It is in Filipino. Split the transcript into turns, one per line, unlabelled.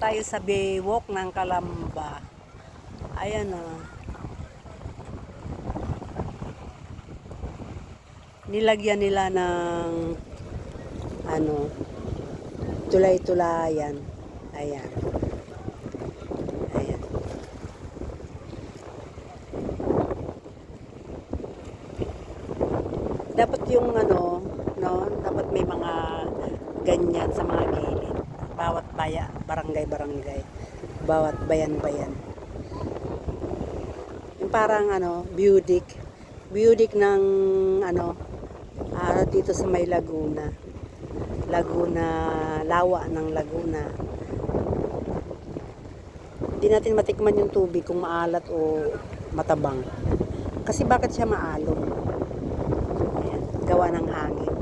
tayo sa Baywalk ng Calamba. Ayan o. Nilagyan nila ng tulay-tulayan. Ayan. Ayan. Dapat yung dapat may mga ganyan sa mga gilid. Bawat barangay, bawat bayan-bayan. Yung parang beautic ng dito sa may Laguna, lawa ng Laguna. Hindi natin matikman yung tubig kung maalat o matabang. Kasi bakit siya maalon? Ayan, gawa ng hangin.